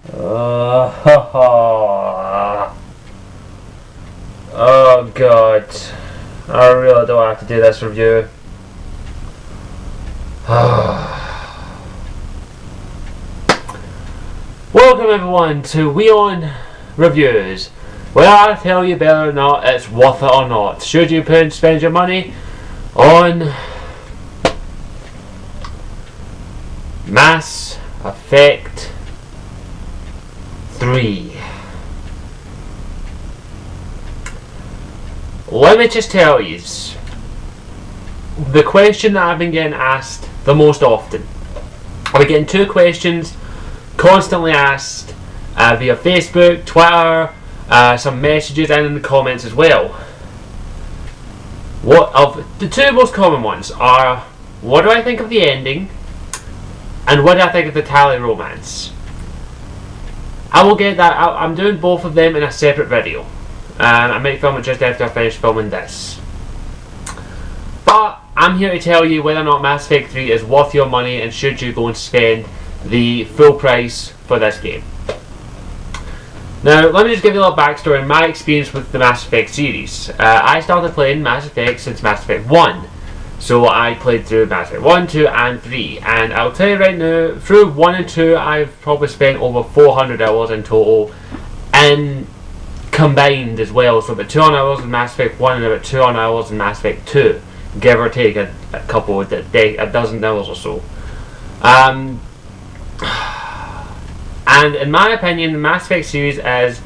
Oh god, I really don't have to do this review. Welcome everyone to WION Reviews, where I tell you whether or not it's worth it or not. Should you spend your money on Mass Effect 3? Let me just tell you, the question that I've been getting asked the most often. I've been getting two questions constantly asked via Facebook, Twitter, some messages, and in the comments as well. The two most common ones are, what do I think of the ending, and what do I think of the tally romance? I will get that out. I'm doing both of them in a separate video, and I might film it just after I finish filming this. But I'm here to tell you whether or not Mass Effect 3 is worth your money and should you go and spend the full price for this game. Now, let me just give you a little backstory on my experience with the Mass Effect series. I started playing Mass Effect since Mass Effect 1. So I played through Mass Effect 1, 2 and 3. And I'll tell you right now, through 1 and 2 I've probably spent over 400 hours in total, and combined as well. So about 200 hours in Mass Effect 1 and about 200 hours in Mass Effect 2. Give or take a couple, a dozen hours or so. And in my opinion, the Mass Effect series is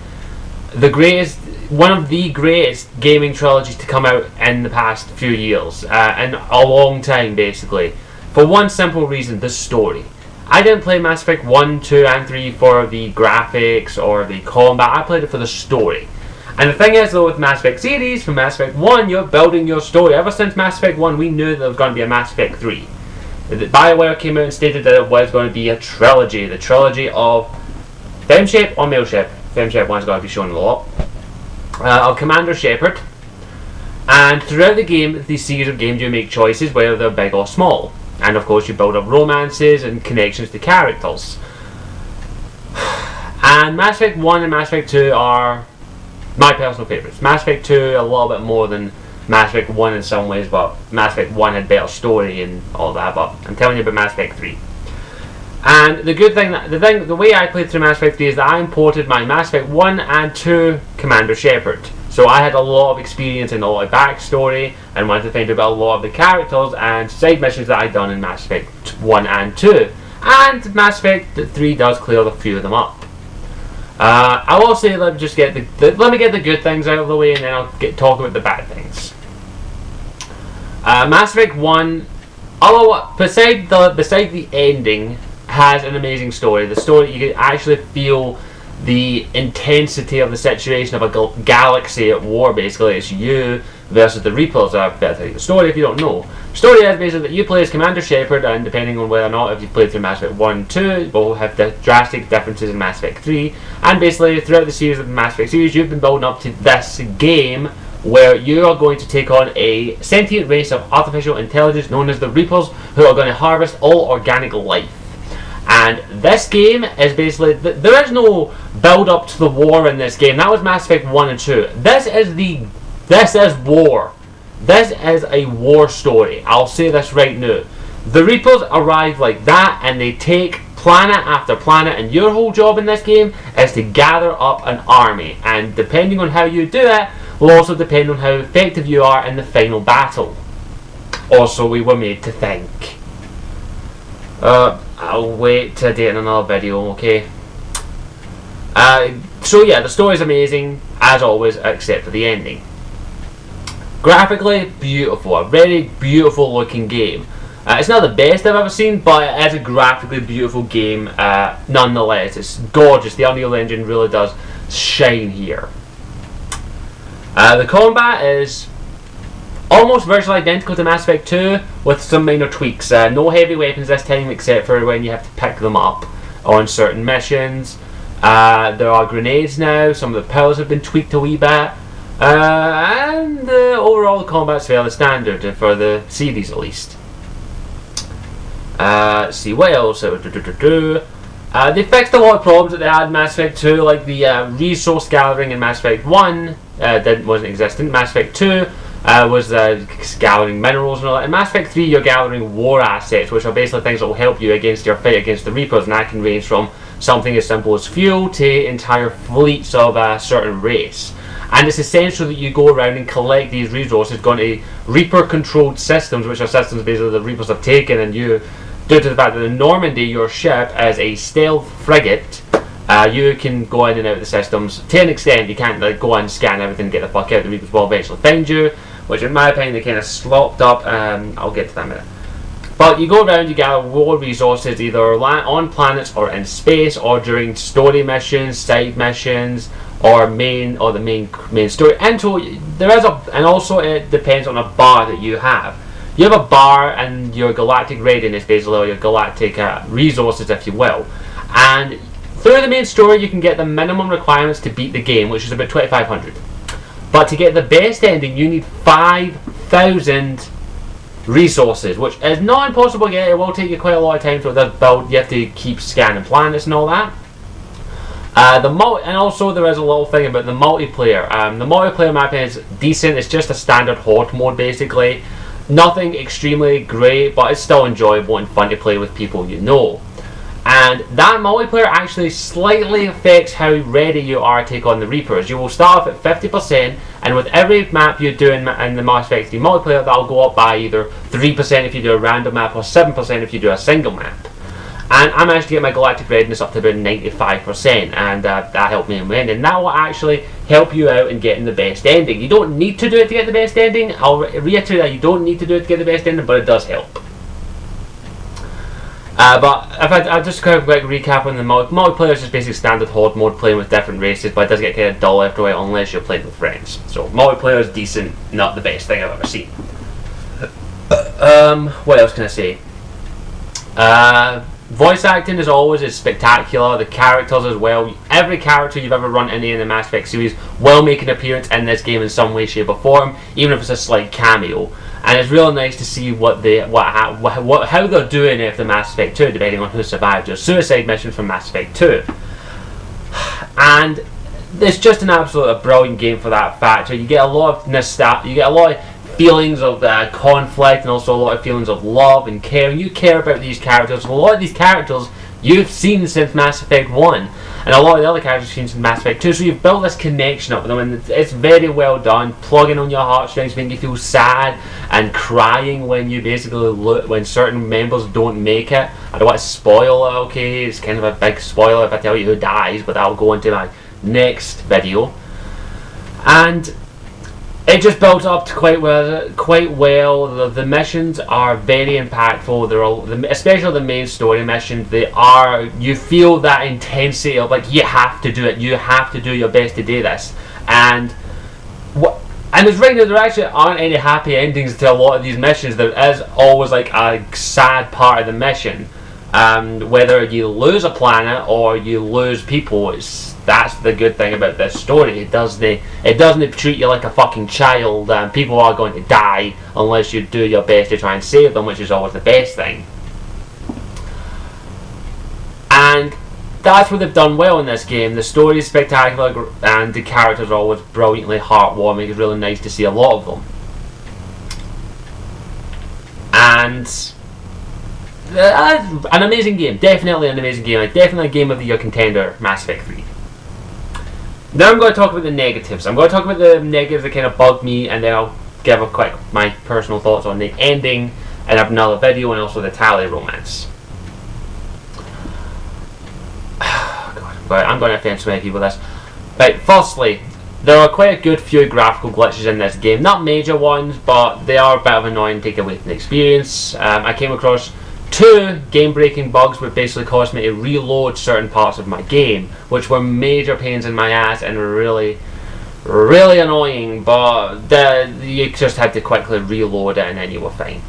one of the greatest gaming trilogies to come out in the past few years, in a long time basically, for one simple reason: the story. I didn't play Mass Effect 1, 2 and 3 for the graphics or the combat. I played it for the story. And the thing is though, with Mass Effect series, from Mass Effect 1 you're building your story. Ever since Mass Effect 1 we knew that there was going to be a Mass Effect 3. BioWare came out and stated that it was going to be a trilogy. The trilogy of Femshep or Mailship. Femshep one's going to be shown a lot. Of Commander Shepard. And throughout the game, these series of games you make choices, whether they're big or small. And of course you build up romances and connections to characters. And Mass Effect 1 and Mass Effect 2 are my personal favourites. Mass Effect 2 a little bit more than Mass Effect 1 in some ways, but Mass Effect 1 had better story and all that, but I'm telling you about Mass Effect 3. And the way I played through Mass Effect 3 is that I imported my Mass Effect 1 and 2 Commander Shepard. So I had a lot of experience and a lot of backstory, and wanted to find out about a lot of the characters and side missions that I'd done in Mass Effect 1 and 2. And Mass Effect 3 does clear a few of them up. I will say, let me get the good things out of the way, and then I'll talk about the bad things. Mass Effect 1, beside the ending, has an amazing story. The story, you can actually feel the intensity of the situation of a galaxy at war. Basically, it's you versus the Reapers. I'll tell you the story if you don't know. The story is basically that you play as Commander Shepard, and depending on whether or not if you played through Mass Effect 1, 2, will have the drastic differences in Mass Effect 3. And basically, throughout the series of the Mass Effect series, you've been building up to this game where you are going to take on a sentient race of artificial intelligence known as the Reapers, who are going to harvest all organic life. And this game is basically, there is no build up to the war in this game. That was Mass Effect 1 and 2. This is war. This is a war story. I'll say this right now. The Reapers arrive like that, and they take planet after planet, and your whole job in this game is to gather up an army. And depending on how you do it, will also depend on how effective you are in the final battle. Also, we were made to think. I'll wait to do it in another video, okay? So yeah, the story's amazing, as always, except for the ending. Graphically, beautiful. A very beautiful looking game. It's not the best I've ever seen, but it is a graphically beautiful game nonetheless. It's gorgeous. The Unreal Engine really does shine here. The combat is almost virtually identical to Mass Effect 2 with some minor tweaks. No heavy weapons this time except for when you have to pick them up on certain missions. There are grenades now, some of the powers have been tweaked a wee bit. And overall the combat's fairly standard for the series at least. See what else. They fixed a lot of problems that they had in Mass Effect 2, like the resource gathering in Mass Effect 1 wasn't existent. Mass Effect 2 was gathering minerals and all that. In Mass Effect 3 you're gathering war assets, which are basically things that will help you against your fight against the Reapers, and that can range from something as simple as fuel to entire fleets of a certain race. And it's essential that you go around and collect these resources, going to Reaper controlled systems, which are systems basically the Reapers have taken, and you, due to the fact that in Normandy your ship is a stealth frigate, you can go in and out of the systems to an extent. You can't like go and scan everything and get the fuck out. The Reapers will eventually find you, which in my opinion they kind of slopped up. I'll get to that in a minute. But you go around, you gather war resources either on planets or in space, or during story missions, side missions, or the main story. And so and also it depends on a bar that you have. You have a bar and your galactic readiness, basically, or your galactic resources, if you will. And through the main story, you can get the minimum requirements to beat the game, which is about 2,500. But to get the best ending, you need 5,000 resources, which is not impossible to get. It will take you quite a lot of time to build. You have to keep scanning planets and all that. And also there is a little thing about the multiplayer. The multiplayer map is decent. It's just a standard horde mode, basically. Nothing extremely great, but it's still enjoyable and fun to play with people you know. And that multiplayer actually slightly affects how ready you are to take on the Reapers. You will start off at 50%, and with every map you do in the Mass Effect 3 multiplayer, that'll go up by either 3% if you do a random map, or 7% if you do a single map. And I managed to get my galactic readiness up to about 95%, and that helped me win. And that will actually help you out in getting the best ending. You don't need to do it to get the best ending. I'll reiterate that you don't need to do it to get the best ending, but it does help. But if I just kind of like recap on the multiplayer, is just basically standard horde mode, playing with different races, but it does get kind of dull after a while unless you're playing with friends. So multiplayer is decent, not the best thing I've ever seen. What else can I say? Voice acting as always is spectacular. The characters as well. Every character you've ever run any in the Mass Effect series will make an appearance in this game in some way, shape or form, even if it's a slight cameo. And it's really nice to see how they're doing after Mass Effect 2, depending on who survived your suicide mission from Mass Effect 2. And it's just an absolute brilliant game for that factor. You get a lot of nostalgia. You get a lot of feelings of conflict, and also a lot of feelings of love and care. And you care about these characters. A lot of these characters you've seen since Mass Effect 1, and a lot of the other characters you've seen since Mass Effect 2, so you've built this connection up with them, and it's very well done, plugging on your heartstrings, making you feel sad and crying when you basically when certain members don't make it. I don't want to spoil it, okay, it's kind of a big spoiler if I tell you who dies, but I'll go into my next video. And it just builds up to quite well. The missions are very impactful. Especially the main story missions. You feel that intensity of like, you have to do it. You have to do your best to do this. And it's right that there actually aren't any happy endings to a lot of these missions. There is always like a sad part of the mission. Whether you lose a planet or you lose people, that's the good thing about this story. It doesn't treat you like a fucking child. People are going to die unless you do your best to try and save them, which is always the best thing. And that's what they've done well in this game. The story is spectacular, and the characters are always brilliantly heartwarming. It's really nice to see a lot of them. And an amazing game. Definitely an amazing game. Definitely a Game of the Year contender, Mass Effect 3. Now I'm going to talk about the negatives. I'm going to talk about the negatives that kind of bugged me, and then I'll give my personal thoughts on the ending, and have another video, and also the Tali romance. God, but I'm going to offend so many people with this. Right, firstly, there are quite a good few graphical glitches in this game. Not major ones, but they are a bit of annoying to take away from the experience. I came across 2 game-breaking bugs which basically caused me to reload certain parts of my game, which were major pains in my ass and were really, really annoying, but you just had to quickly reload it and then you were fine.